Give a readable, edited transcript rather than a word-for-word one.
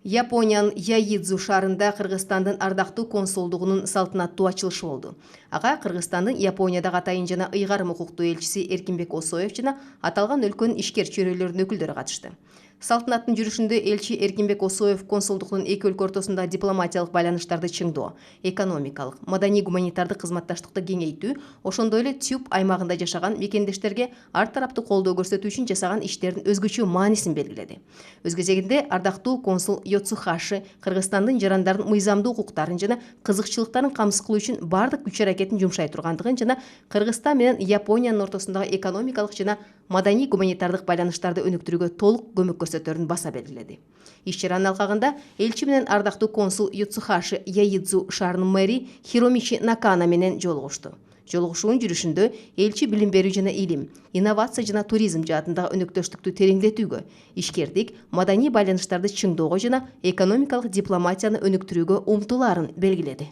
Япониянын Яидзу шаарында Кыргызстандын ардактуу консулдугунун салтанаттуу ачылышы болду. Ага Кыргызстандын Япониядагы атайын жана ыйгарым укуктуу элчиси Эркинбек Осоев жана аталган өлкөнүн ишкер чөйрөлөрүнүн өкүлдөрү катышты. Салтанаттын жүрүшүндө элчи Эркинбек Осоев консулдуктун эки өлкө ортосунда дипломатиялык байланыштарды чыңдоо, экономикалык, маданий-гуманитардык кызматташтыкты кеңейтүү, ошондой эле ТЮП аймагында жашаган мекендештерге ар тараптуу колдоо көрсөтүү үчүн жасаган иштердин өзгөчө маанисин белгиледи. Өз кезегинде ардактуу консул Йоцухаши Кыргызстандын жарандардын мыйзамдуу укуктарын жана кызыкчылыктарын камсыз кылуу үчүн бардык күч аракетин жумшай тургандыгын жана Кыргызстан менен Япониянын ортосундагы экономикалык жана маданий-гуманитардык байланыштарды өнүктүрүүгө толук көмөк көрсөтөрүн баса белгиледи. Иш чаранын алкагында элчи менен ардактуу консул Йоцухаши Яидзу шаарынын мэри Хиромичи Накана менен жолугушту. Жолугушуунун жүрүшүндө элчи билим берүү жана илим, инновация жана туризм жаатындагы өнөктөштүктү тереңдетүүгө, ишкердик, маданий байланыштарды чыңдоого жана экономикалык дипломатияны өнүктүрүүгө умтулаарын белгиледи.